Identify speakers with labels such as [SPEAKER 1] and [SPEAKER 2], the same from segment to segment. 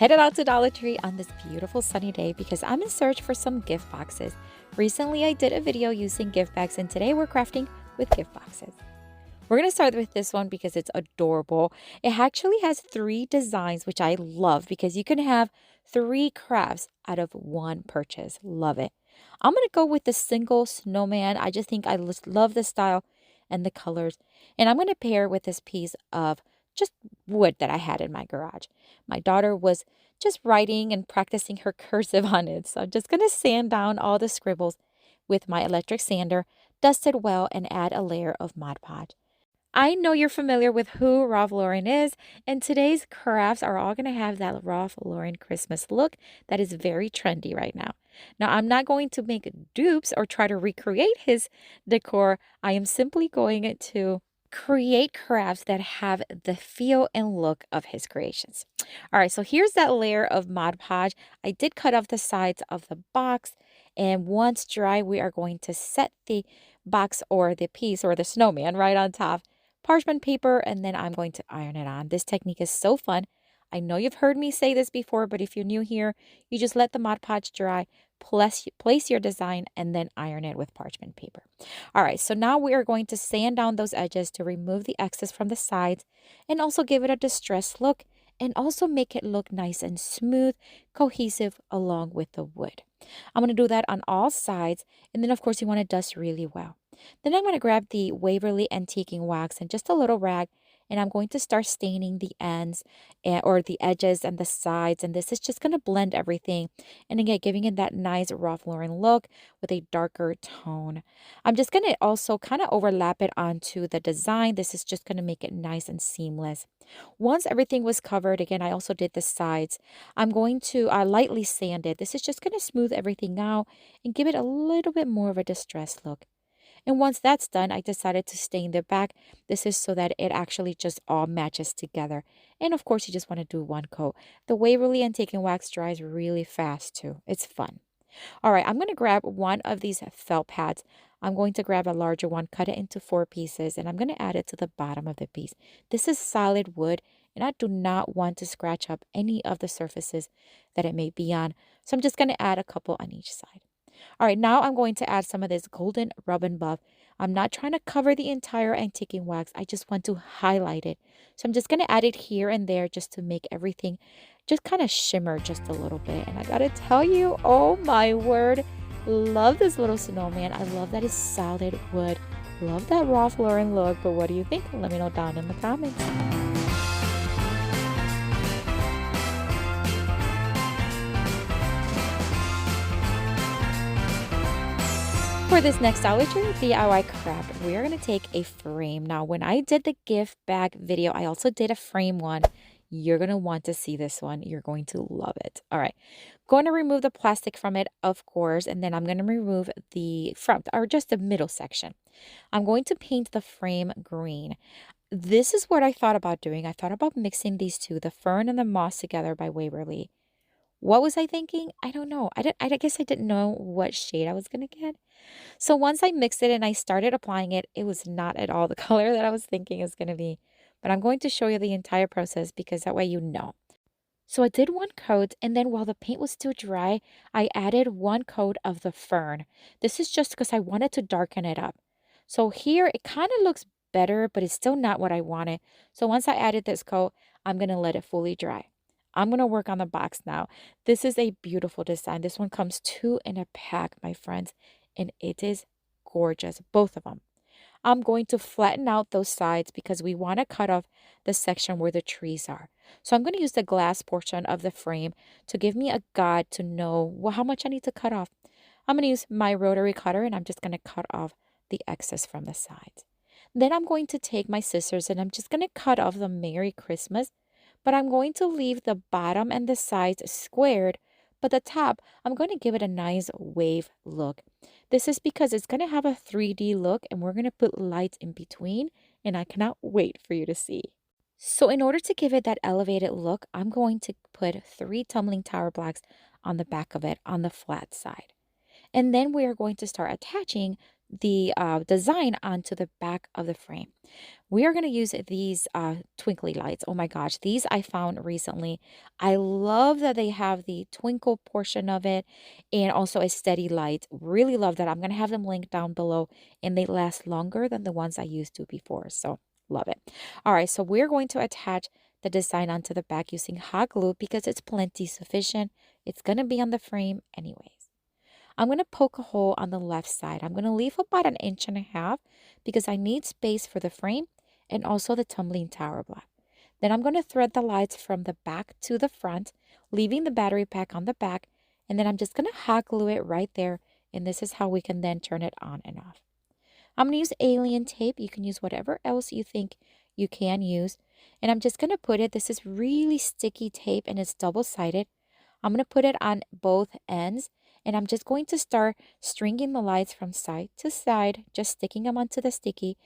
[SPEAKER 1] Headed out to Dollar Tree on this beautiful sunny day because I'm in search for some gift boxes. Recently, I did a video using gift bags, and today we're crafting with gift boxes. We're going to start with this one because it's adorable. It actually has 3 designs, which I love because you can have 3 crafts out of one purchase. Love it. I'm going to go with the single snowman. I just think I just love the style and the colors. And I'm going to pair with this piece of just wood that I had in my garage. My daughter was just writing and practicing her cursive on it. So I'm just going to sand down all the scribbles with my electric sander, dust it well, and add a layer of Mod Podge. I know you're familiar with who Ralph Lauren is, and today's crafts are all going to have that Ralph Lauren Christmas look that is very trendy right now. Now, I'm not going to make dupes or try to recreate his decor. I am simply going to create crafts that have the feel and look of his creations. All right, so here's that layer of Mod Podge. I did cut off the sides of the box, and once dry, we are going to set the box or the piece or the snowman right on top parchment paper, and then I'm going to iron it on. This technique is so fun. I know you've heard me say this before, but if you're new here, you just let the Mod Podge dry, place your design, and then iron it with parchment paper. All right, so now we are going to sand down those edges to remove the excess from the sides and also give it a distressed look and also make it look nice and smooth, cohesive along with the wood. I'm going to do that on all sides, and then of course you want to dust really well. Then I'm going to grab the Waverly Antiquing Wax and just a little rag, and I'm going to start staining the ends or the edges and the sides, and this is just going to blend everything and again giving it that nice Ralph Lauren look with a darker tone. I'm just going to also kind of overlap it onto the design. This is just going to make it nice and seamless. Once everything was covered, again, I also did the sides. I'm going to lightly sand it. This is just going to smooth everything out and give it a little bit more of a distressed look. And once that's done, I decided to stain the back. This is so that it actually just all matches together. And of course, you just want to do one coat. The Waverly Antiquing Wax dries really fast too. It's fun. All right, I'm going to grab one of these felt pads. I'm going to grab a larger one, cut it into 4 pieces, and I'm going to add it to the bottom of the piece. This is solid wood, and I do not want to scratch up any of the surfaces that it may be on. So I'm just going to add a couple on each side. All right, now I'm going to add some of this golden rub and buff. I'm not trying to cover the entire antiquing wax. I just want to highlight it. So I'm just going to add it here and there just to make everything just kind of shimmer just a little bit. And I got to tell you, oh my word, love this little snowman. I love that it's solid wood. Love that Ralph Lauren look. But what do you think? Let me know down in the comments. For this next Dollar Tree DIY craft, we are going to take a frame. Now, when I did the gift bag video, I also did a frame one. You're going to want to see this one. You're going to love it. All right. Going to remove the plastic from it, of course, and then I'm going to remove the front or just the middle section. I'm going to paint the frame green. This is what I thought about doing. I thought about mixing these two, the fern and the moss together by Waverly. What was I thinking? I don't know. I guess I didn't know what shade I was going to get. So once I mixed it and I started applying it, it was not at all the color that I was thinking it was going to be. But I'm going to show you the entire process because that way you know. So I did one coat, and then while the paint was still dry, I added one coat of the fern. This is just because I wanted to darken it up. So here it kind of looks better, but it's still not what I wanted. So once I added this coat, I'm going to let it fully dry. I'm going to work on the box now. This is a beautiful design. This one comes 2 in a pack, my friends, and it is gorgeous, both of them. I'm going to flatten out those sides because we want to cut off the section where the trees are. So I'm going to use the glass portion of the frame to give me a guide to know how much I need to cut off. I'm going to use my rotary cutter, and I'm just going to cut off the excess from the sides. Then I'm going to take my scissors, and I'm just going to cut off the Merry Christmas. But I'm going to leave the bottom and the sides squared, but the top, I'm going to give it a nice wave look. This is because it's going to have a 3D look, and we're going to put lights in between, and I cannot wait for you to see. So in order to give it that elevated look, I'm going to put 3 tumbling tower blocks on the back of it on the flat side. And then we are going to start attaching the design onto the back of the frame. We are going to use these twinkly lights. Oh my gosh, these I found recently. I love that they have the twinkle portion of it and also a steady light. Really love that. I'm going to have them linked down below, and they last longer than the ones I used to before. So love it. All right, so we're going to attach the design onto the back using hot glue because it's plenty sufficient. It's going to be on the frame anyways. I'm going to poke a hole on the left side. I'm going to leave about 1.5 inches because I need space for the frame and also the tumbling tower block. Then I'm going to thread the lights from the back to the front, leaving the battery pack on the back, and then I'm just going to hot glue it right there, and this is how we can then turn it on and off. I'm going to use alien tape. You can use whatever else you think you can use, and I'm just going to put it, this is really sticky tape and it's double-sided. I'm going to put it on both ends, and I'm just going to start stringing the lights from side to side, just sticking them onto the sticky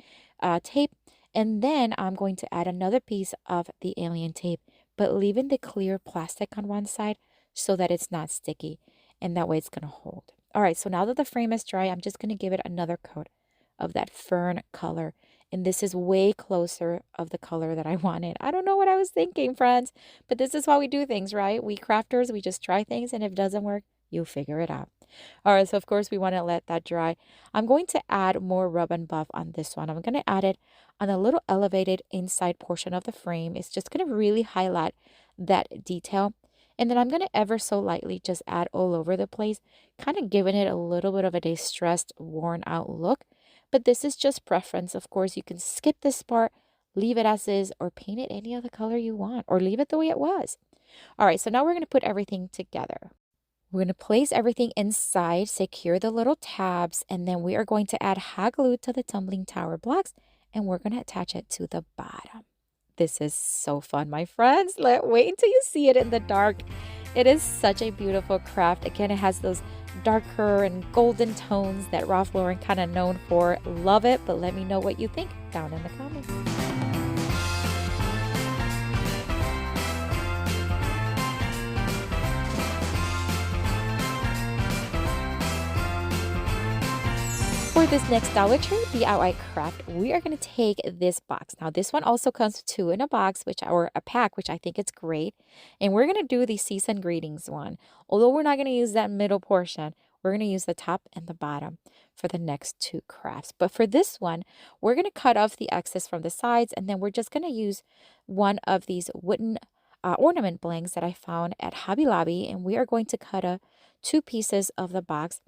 [SPEAKER 1] tape. And then I'm going to add another piece of the alien tape, but leaving the clear plastic on one side so that it's not sticky. And that way it's going to hold. All right, so now that the frame is dry, I'm just going to give it another coat of that fern color. And this is way closer of the color that I wanted. I don't know what I was thinking, friends, but this is how we do things, right? We crafters, we just try things, and if it doesn't work, you figure it out. All right, so of course we want to let that dry. I'm going to add more rub and buff on this one. I'm going to add it on a little elevated inside portion of the frame. It's just going to really highlight that detail. And then I'm going to ever so lightly just add all over the place, kind of giving it a little bit of a distressed, worn out look. But this is just preference. Of course, you can skip this part, leave it as is, or paint it any other color you want, or leave it the way it was. All right, so now we're going to put everything together. We're going to place everything inside, secure the little tabs, and then we are going to add hot glue to the tumbling tower blocks, and we're going to attach it to the bottom. This is so fun, my friends. Wait until you see it in the dark. It is such a beautiful craft. Again, it has those darker and golden tones that Ralph Lauren kind of known for. Love it, but let me know what you think down in the comments. For this next Dollar Tree DIY craft, we are going to take this box. Now, this one also comes 2 in a box, or a pack, which I think it's great. And we're going to do the season greetings one. Although we're not going to use that middle portion, we're going to use the top and the bottom for the next 2 crafts. But for this one, we're going to cut off the excess from the sides, and then we're just going to use one of these wooden ornament blanks that I found at Hobby Lobby, and we are going to cut 2 pieces of the box.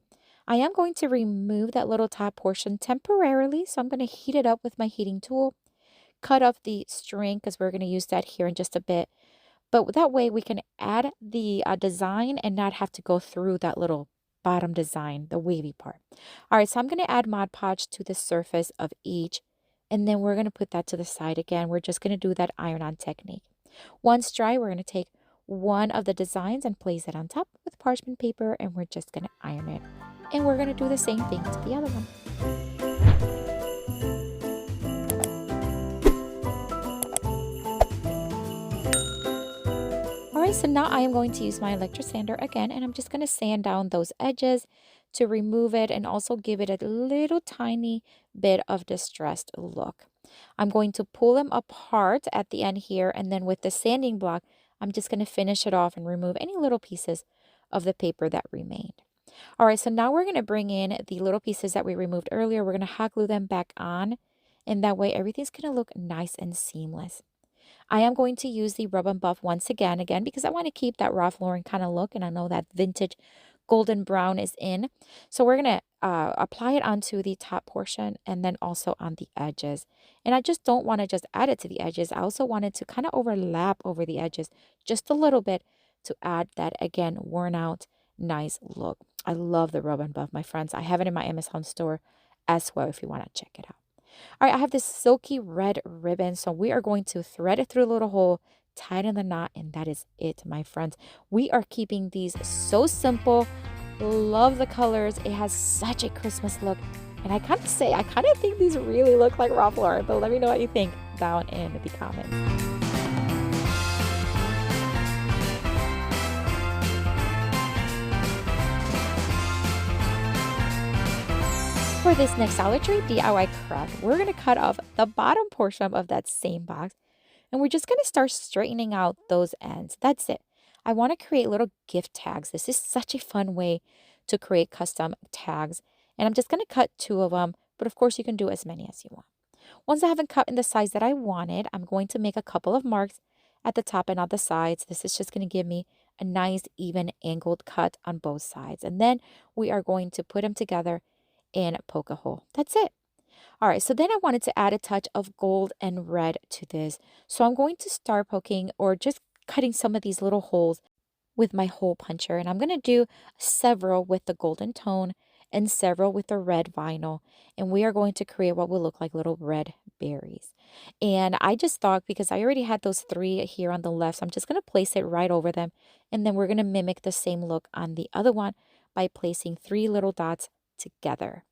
[SPEAKER 1] I am going to remove that little top portion temporarily, so I'm going to heat it up with my heating tool, cut off the string because we're going to use that here in just a bit. But that way we can add the design and not have to go through that little bottom design, the wavy part. All right, so I'm going to add Mod Podge to the surface of each, and then we're going to put that to the side again. We're just going to do that iron-on technique. Once dry, we're going to take one of the designs and place it on top with parchment paper, and we're just going to iron it. And we're going to do the same thing to the other one. Alright, so now I am going to use my electric sander again, and I'm just going to sand down those edges to remove it and also give it a little tiny bit of distressed look. I'm going to pull them apart at the end here, and then with the sanding block, I'm just going to finish it off and remove any little pieces of the paper that remained. All right, so now we're going to bring in the little pieces that we removed earlier. We're going to hot glue them back on, and that way everything's going to look nice and seamless. I am going to use the rub and buff once again, because I want to keep that Ralph Lauren kind of look, and I know that vintage golden brown is in. So we're going to apply it onto the top portion and then also on the edges. And I just don't want to just add it to the edges. I also wanted to kind of overlap over the edges just a little bit to add that, again, worn out, nice look. I love the rub and buff, my friends. I have it in my Amazon store as well if you want to check it out. All right, I have this silky red ribbon, so we are going to thread it through a little hole, tighten the knot, and that is it, my friends. We are keeping these so simple. Love the colors. It has such a Christmas look, and I kind of think these really look like Ralph Lauren, but let me know what you think down in the comments. For this next Dollar Tree DIY craft, we're going to cut off the bottom portion of that same box and we're just going to start straightening out those ends. That's it. I want to create little gift tags. This is such a fun way to create custom tags. And I'm just going to cut 2 of them, but of course you can do as many as you want. Once I haven't cut in the size that I wanted, I'm going to make a couple of marks at the top and on the sides. This is just going to give me a nice even angled cut on both sides. And then we are going to put them together and poke a hole. That's it. All right, so then I wanted to add a touch of gold and red to this. So I'm going to start poking or just cutting some of these little holes with my hole puncher. And I'm going to do several with the golden tone and several with the red vinyl. And we are going to create what will look like little red berries. And I just thought, because I already had those 3 here on the left, so I'm just going to place it right over them. And then we're going to mimic the same look on the other one by placing 3 little dots together.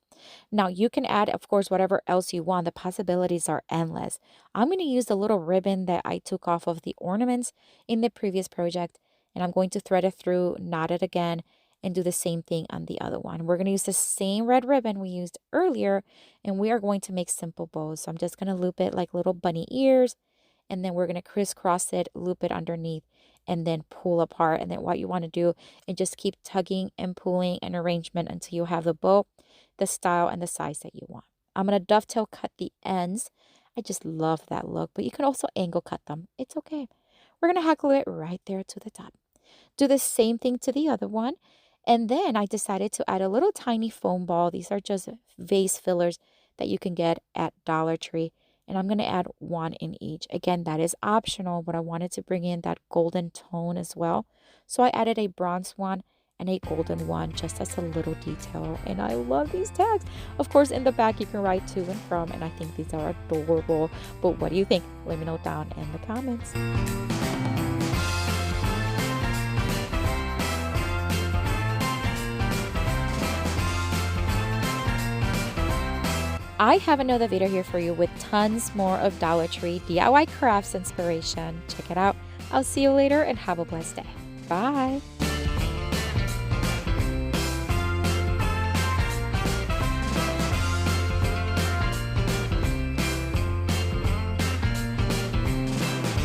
[SPEAKER 1] Now you can add, of course, whatever else you want. The possibilities are endless. I'm going to use the little ribbon that I took off of the ornaments in the previous project, and I'm going to thread it through, knot it again, and do the same thing on the other one. We're going to use the same red ribbon we used earlier, and we are going to make simple bows. So I'm just going to loop it like little bunny ears, and then we're going to crisscross it, loop it underneath, and then pull apart. And then what you want to do is just keep tugging and pulling an arrangement until you have the bow, the style, and the size that you want. I'm going to dovetail cut the ends. I just love that look, but you can also angle cut them. It's okay. We're going to hackle it right there to the top. Do the same thing to the other one. And then I decided to add a little tiny foam ball. These are just vase fillers that you can get at Dollar Tree. And I'm going to add 1 in each. Again, that is optional, but I wanted to bring in that golden tone as well. So I added a bronze one and a golden one just as a little detail. And I love these tags. Of course, in the back, you can write to and from. And I think these are adorable. But what do you think? Let me know down in the comments. I have another video here for you with tons more of Dollar Tree DIY crafts inspiration. Check it out. I'll see you later and have a blessed day. Bye.